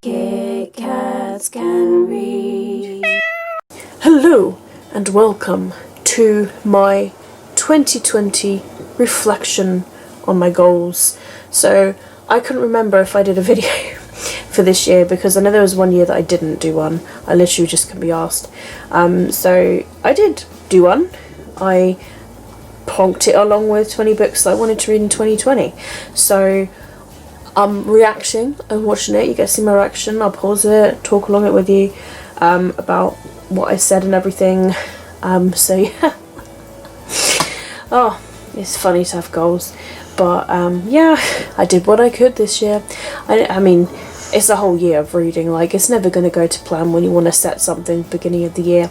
Kit Kats can read. Hello and welcome to my 2020 reflection on my goals. So I couldn't remember if I did a video for this year because I know there was one year that I didn't do one. I literally just couldn't be asked. So I did do one. I plonked it along with 20 books that I wanted to read in 2020. So I'm reacting and watching it. You get to see my reaction. I'll pause it, talk along it with you about what I said and everything. So yeah. Oh, it's funny to have goals. But yeah, I did what I could this year. I mean, it's a whole year of reading. Like, it's never going to go to plan when you want to set something at the beginning of the year.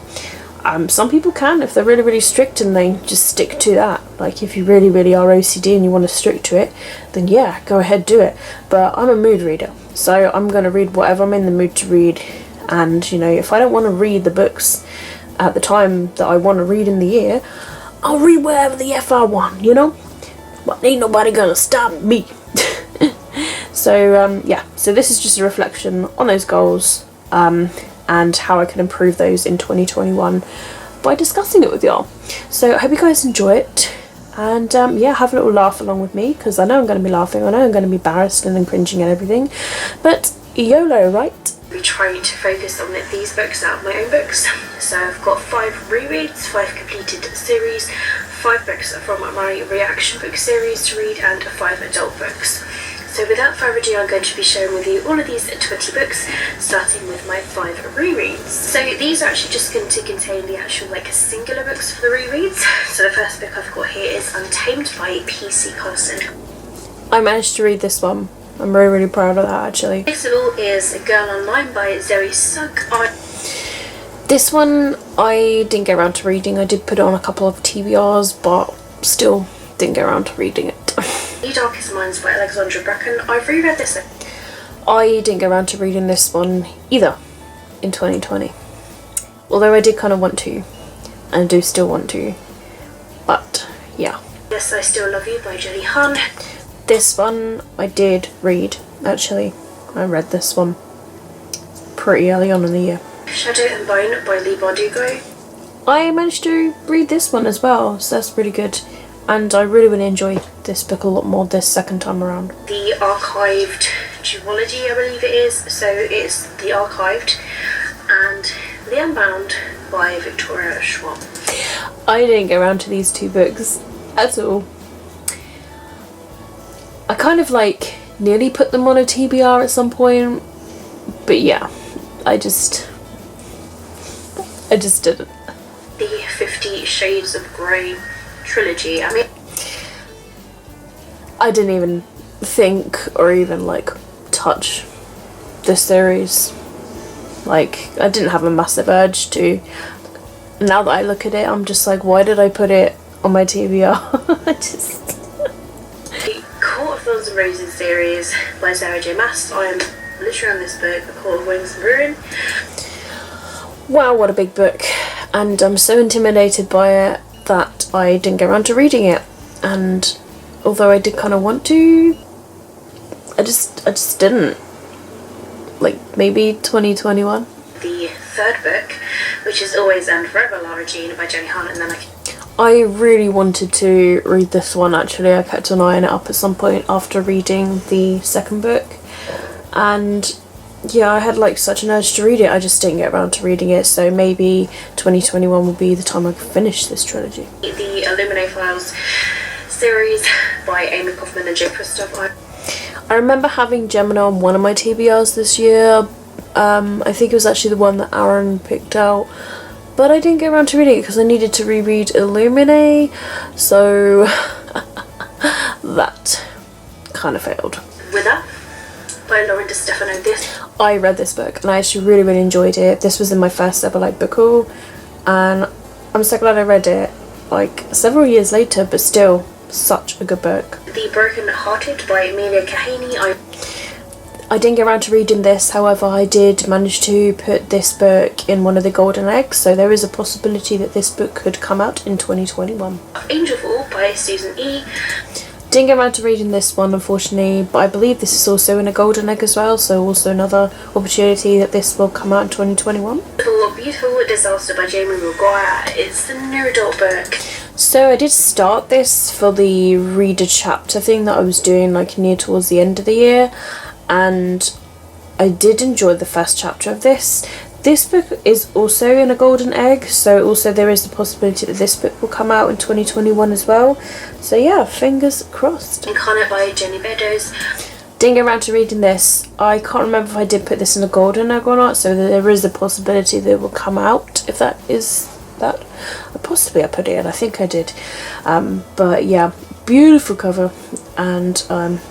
Some people can if they're really strict and they just stick to that. Like, if you really are OCD and you want to stick to it, then yeah, go ahead, do it. But I'm a mood reader, so I'm going to read whatever I'm in the mood to read. And, you know, if I don't want to read the books at the time that I want to read in the year, I'll read whatever the F I want, you know? But ain't nobody gonna stop me. So, yeah, so this is just a reflection on those goals. And how I can improve those in 2021 by discussing it with y'all. So I hope you guys enjoy it, and yeah, have a little laugh along with me, because I know I'm going to be laughing, I know I'm going to be embarrassed and then cringing and everything, but YOLO, right? We try to focus on these books out of my own books. So I've got 5 rereads, 5 completed series, 5 books from my reaction book series to read, and 5 adult books. So without further ado, I'm going to be sharing with you all of these 20 books, starting with my 5 rereads. So these are actually just going to contain the actual singular books for the rereads. So the first book I've got here is Untamed by PC Carson. I managed to read this one. I'm really proud of that, actually. Next of all is Girl Online by Zoe Sugg. This one I didn't get around to reading. I did put it on a couple of TBRs, but still didn't get around to reading it. The Darkest Minds by Alexandra Bracken. I've reread this. I didn't get around to reading this one either in 2020. Although I did kind of want to, and do still want to. But yeah. Yes, I Still Love You by Jenny Han. This one I did read, actually. I read this one pretty early on in the year. Shadow and Bone by Leigh Bardugo. I managed to read this one as well, so that's pretty good. And I really enjoyed this book a lot more this second time around. The Archived Trilogy, I believe it is. So it's The Archived and The Unbound by Victoria Schwab. I didn't get around to these 2 books at all. I kind of nearly put them on a TBR at some point, but yeah, I just didn't. The 50 Shades of Grey Trilogy. I mean, I didn't even think or even touch the series. I didn't have a massive urge to. Now that I look at it, I'm just why did I put it on my TBR? The Court of Thorns and Roses series by Sarah J Maas. I am literally on this book, The Court of Wings and Ruin. Wow, what a big book. And I'm so intimidated by it that I didn't get around to reading it, and although I did kind of want to, I just didn't. Maybe 2021. The third book, which is Always and Forever Lara Jean by Jenny Han, and then I really wanted to read this one, actually. I kept an eye on it up at some point after reading the second book, and yeah, I had such an urge to read it, I just didn't get around to reading it, so maybe 2021 will be the time I can finish this trilogy. The Illuminae Files series by Amy Kaufman and Joe Christoph. I remember having Gemini on one of my TBRs this year. I think it was actually the one that Aaron picked out, but I didn't get around to reading it because I needed to reread Illuminae, so that kind of failed. Wither by Lauren DeStefano. I read this book and I actually really enjoyed it. This was in my first ever book haul, and I'm so glad I read it several years later, but still such a good book. The Broken Hearted by Amelia Kahaney. I didn't get around to reading this, however I did manage to put this book in one of the golden eggs, so there is a possibility that this book could come out in 2021. Angel Fall by Susan E. Didn't get around to reading this one, unfortunately, but I believe this is also in a golden egg as well, so also another opportunity that this will come out in 2021. Beautiful Disaster by Jamie Maguire. It's the new adult book. So I did start this for the reader chapter thing that I was doing like near towards the end of the year, and I did enjoy the first chapter of this. This book is also in a golden egg, so also there is the possibility that this book will come out in 2021 as well. So yeah, fingers crossed. Incarnate by Jenny Beddoes. Didn't get around to reading this. I can't remember if I did put this in a golden egg or not, so there is a possibility that it will come out, if that is that. Possibly I put it in, I think I did. But yeah, beautiful cover, and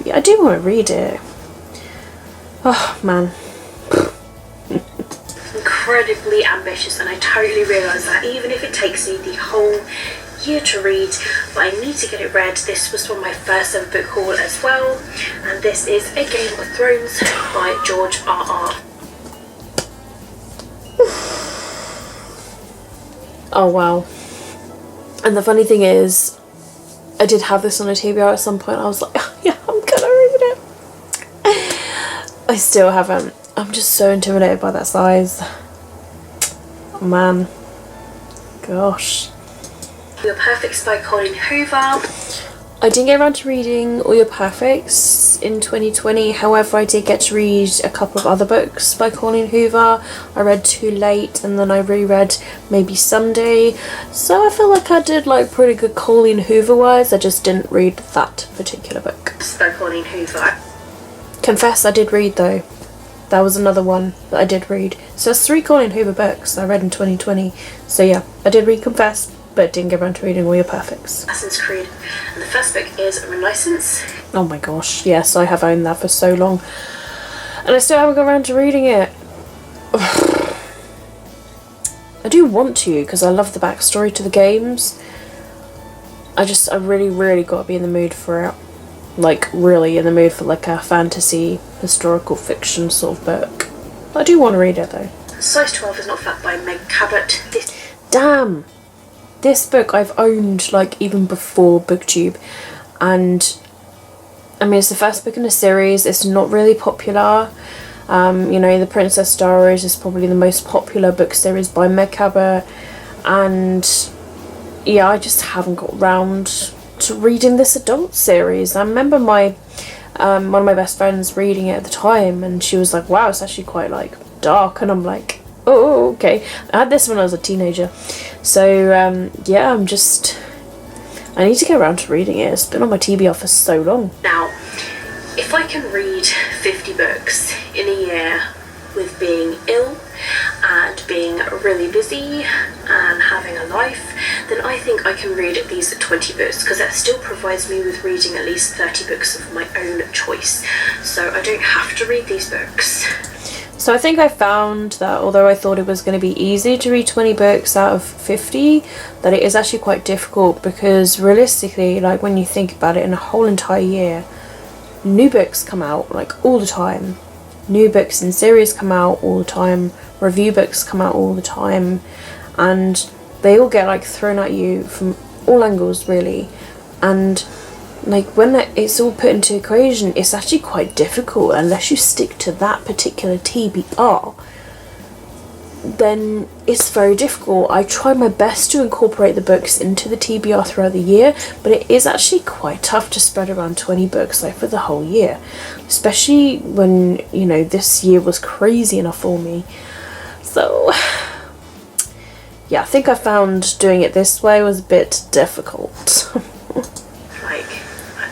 yeah, I do want to read it. Oh man. Incredibly ambitious, and I totally realise that even if it takes me the whole year to read, but I need to get it read. This was from my first ever book haul as well, and this is A Game of Thrones by George R.R. Oh wow. And the funny thing is, I did have this on a TBR at some point. I was like, yeah, I'm gonna read it. I still haven't. I'm just so intimidated by that size. Oh, man. Gosh. Your Perfects by Colin Hoover. I didn't get around to reading All Your Perfects in 2020. However, I did get to read a couple of other books by Colin Hoover. I read Too Late, and then I reread Maybe Someday. So I feel like I did like pretty good Colin Hoover wise. I just didn't read that particular book. By Colin Hoover. Confess, I did read though. That was another one that I did read. So it's 3 Colin Hoover books that I read in 2020. So yeah, I did read Confess, but didn't get around to reading All Your Perfects. Assassin's Creed. And the first book is Renaissance. Oh my gosh, yes, I have owned that for so long. And I still haven't got around to reading it. I do want to, because I love the backstory to the games. I really got to be in the mood for it. Like, really in the mood for like a fantasy, historical fiction sort of book. I do want to read it though. Size 12 is Not Fat by Meg Cabot. Damn! This book I've owned like even before BookTube, and I mean it's the first book in a series. It's not really popular. You know, the Princess Diaries is probably the most popular book series by Meg Cabot, and yeah, I just haven't got round to reading this adult series. I remember my one of my best friends reading it at the time, and she was like, wow, it's actually quite like dark, and I'm like, oh okay. I had this when I was a teenager, so yeah, I need to get around to reading it. It's been on my TBR for so long. Now, if I can read 50 books in a year with being ill and being really busy and having a life, then I think I can read these 20 books, because that still provides me with reading at least 30 books of my own choice. So I don't have to read these books. So I think I found that although I thought it was going to be easy to read 20 books out of 50, that it is actually quite difficult, because realistically, like when you think about it, in a whole entire year, new books come out like all the time. New books in series come out all the time. Review books come out all the time, and they all get like thrown at you from all angles really. And like when it's all put into equation, it's actually quite difficult unless you stick to that particular TBR. Then it's very difficult. I try my best to incorporate the books into the TBR throughout the year, but it is actually quite tough to spread around 20 books like for the whole year, especially when, you know, this year was crazy enough for me. So yeah, I think I found doing it this way was a bit difficult. Like,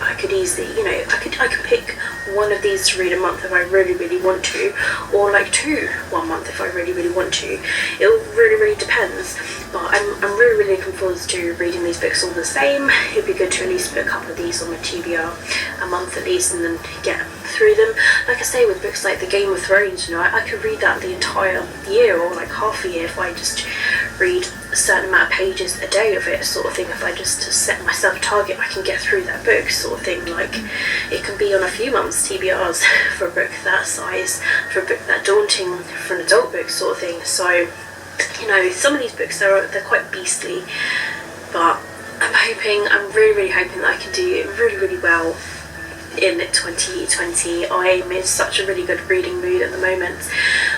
I could easily, you know, I could pick one of these to read a month if I really want to, or like 2 one month if I really want to. It really depends, but I'm really looking forward to reading these books all the same. It'd be good to at least put a couple of these on my TBR a month at least, and then get through them. Like I say, with books like The Game of Thrones, you know, I could read that the entire year, or like half a year, if I just read a certain amount of pages a day of it, sort of thing. If I just set myself a target, I can get through that book, sort of thing. Like, it can be on a few months TBRs for a book that size, for a book that daunting, for an adult book, sort of thing. So, you know, some of these books they're quite beastly, but I'm really hoping that I can do really well in 2020. I'm in such a really good reading mood at the moment.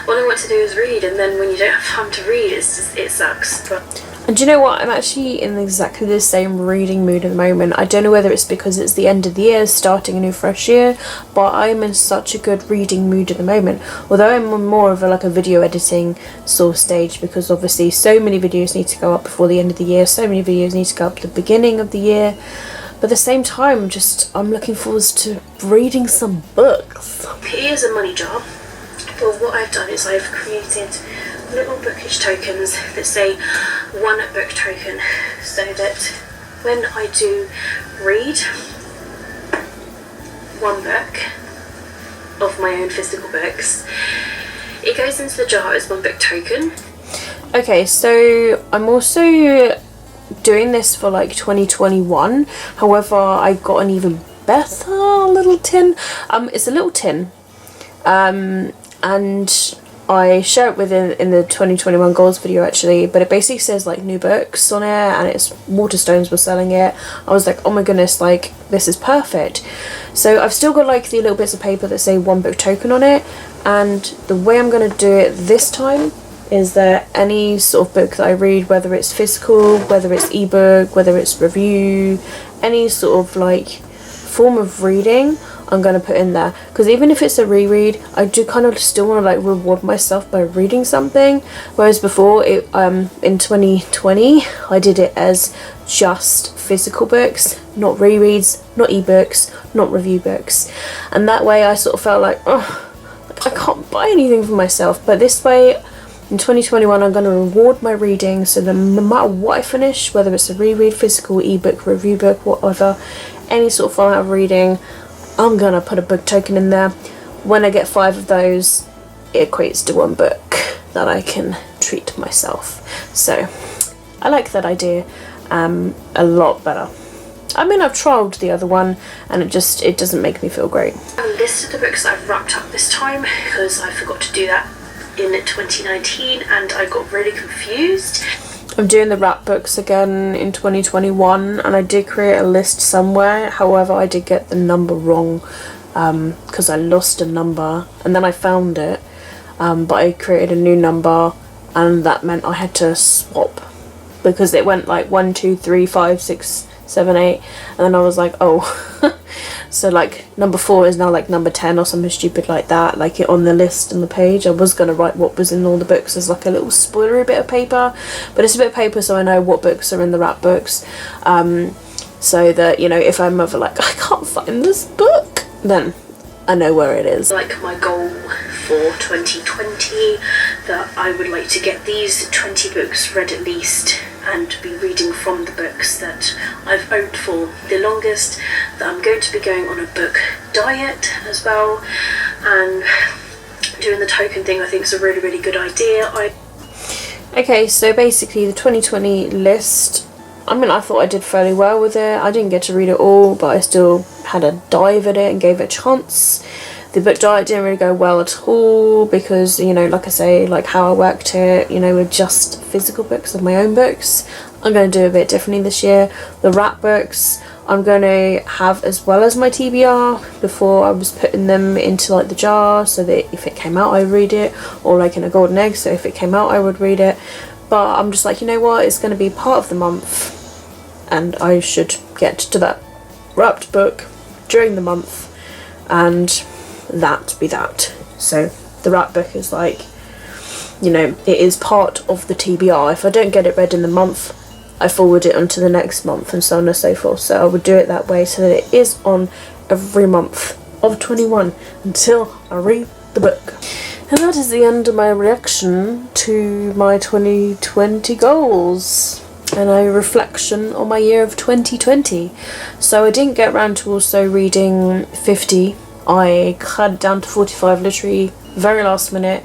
All I want to do is read, and then when you don't have time to read, it sucks. But And do you know what? I'm actually in exactly the same reading mood at the moment. I don't know whether it's because it's the end of the year, starting a new fresh year, but I'm in such a good reading mood at the moment. Although I'm on more of a video editing sort of stage, because obviously so many videos need to go up before the end of the year, so many videos need to go up at the beginning of the year. But at the same time, I'm looking forward to reading some books. it is a money job. But what I've done is I've created little bookish tokens that say 1 book token, so that when I do read 1 book of my own physical books, it goes into the jar as 1 book token. Okay, so I'm also doing this for 2021. However, I got an even better little tin. It's a little tin, and I share it in the 2021 goals video actually, but it basically says new books on it, and it's Waterstones were selling it. I was like, oh my goodness, this is perfect. So I've still got the little bits of paper that say 1 book token on it, and the way I'm going to do it this time is that any sort of book that I read, whether it's physical, whether it's ebook, whether it's review, any sort of form of reading, I'm going to put in there. Because even if it's a reread, I do kind of still want to reward myself by reading something. Whereas before, in 2020, I did it as just physical books, not rereads, not ebooks, not review books. And that way I sort of felt I can't buy anything for myself. But this way, in 2021, I'm going to reward my reading, so that no matter what I finish, whether it's a reread, physical, ebook, review book, whatever, any sort of format of reading, I'm going to put a book token in there. When I get 5 of those, it equates to 1 book that I can treat myself. So I like that idea a lot better. I mean, I've trialled the other one, and it doesn't make me feel great. I listed the books that I've wrapped up this time, because I forgot to do that in 2019 and I got really confused. I'm doing the wrap books again in 2021, and I did create a list somewhere. However, I did get the number wrong because I lost a number and then I found it, but I created a new number, and that meant I had to swap because it went 1, 2, 3, 5, 6, 7, 8, and then I was like, oh. So number 4 is now number 10 or something stupid like that, it on the list on the page. I was going to write what was in all the books as a little spoilery bit of paper, but it's a bit of paper so I know what books are in the wrap books, so that, if I'm ever I can't find this book, then I know where it is. My goal for 2020, that I would like to get these 20 books read at least, and be reading from the books that I've owned for the longest, that I'm going to be going on a book diet as well, and doing the token thing I think is a really good idea. Okay, so basically the 2020 list, I thought I did fairly well with it. I didn't get to read it all, but I still had a dive at it and gave it a chance. The book diet didn't really go well at all because, like I say, how I worked it, with just physical books of my own books. I'm going to do a bit differently this year. The wrap books I'm going to have as well as my TBR. Before I was putting them into the jar so that if it came out I'd read it, or in a golden egg, so if it came out I would read it. But I'm just you know what, it's going to be part of the month and I should get to that wrapped book during the month, and that be that. So the wrap book is it is part of the TBR. If I don't get it read in the month, I forward it onto the next month, and so on and so forth. So I would do it that way so that it is on every month of 21 until I read the book. And that is the end of my reaction to my 2020 goals and a reflection on my year of 2020. So I didn't get around to also reading 50. I cut it down to 45 literally very last minute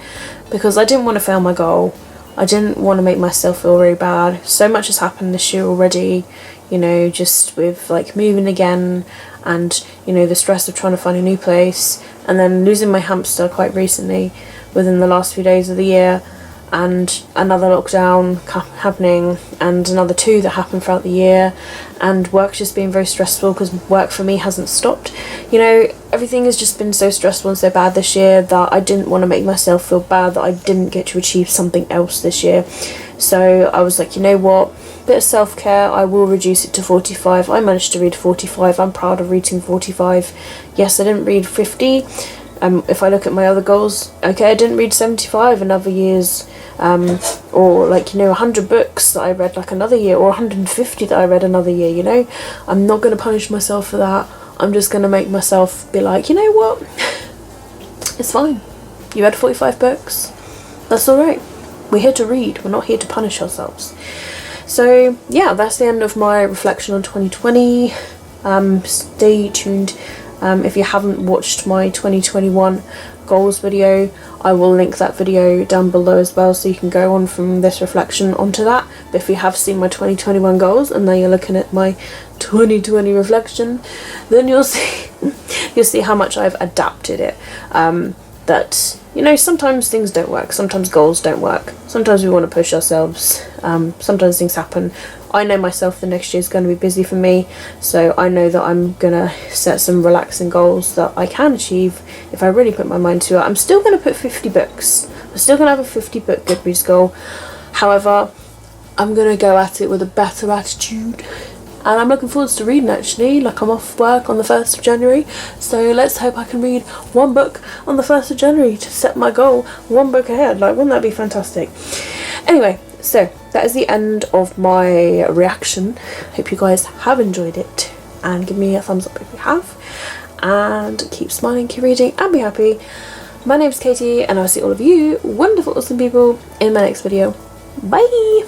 because I didn't want to fail my goal. I didn't want to make myself feel really bad. So much has happened this year already, just with moving again, and the stress of trying to find a new place, and then losing my hamster quite recently within the last few days of the year. and another lockdown happening, and another 2 that happened throughout the year, and work just being very stressful because work for me hasn't stopped. You know, everything has just been so stressful and so bad this year that I didn't want to make myself feel bad that I didn't get to achieve something else this year. So I was like, you know what, bit of self-care, I will reduce it to 45. I managed to read 45. I'm proud of reading 45. Yes, I didn't read 50. If I look at my other goals, okay, I didn't read 75 in other years, or like, you know, 100 books that I read like another year, or 150 that I read another year, you know. I'm not going to punish myself for that. I'm just going to make myself be like, you know what, it's fine. You read 45 books, that's alright. We're here to read, we're not here to punish ourselves. So yeah, that's the end of my reflection on 2020. Stay tuned. If you haven't watched my 2021 goals video, I will link that video down below as well, so you can go on from this reflection onto that. But if you have seen my 2021 goals and now you're looking at my 2020 reflection, then you'll see how much I've adapted it. That, you know, sometimes things don't work, sometimes goals don't work, sometimes we want to push ourselves, sometimes things happen. I know myself the next year is going to be busy for me, so I know that I'm going to set some relaxing goals that I can achieve if I really put my mind to it. I'm still going to put 50 books. I'm still going to have a 50 book Goodreads goal. However, I'm going to go at it with a better attitude. And I'm looking forward to reading, actually. Like, I'm off work on the 1st of January, so let's hope I can read 1 book on the 1st of January to set my goal 1 book ahead. Like, wouldn't that be fantastic? Anyway, so that is the end of my reaction. Hope you guys have enjoyed it, and give me a thumbs up if you have, and keep smiling, keep reading, and be happy. My name's Katie, and I'll see all of you wonderful, awesome people in my next video. Bye!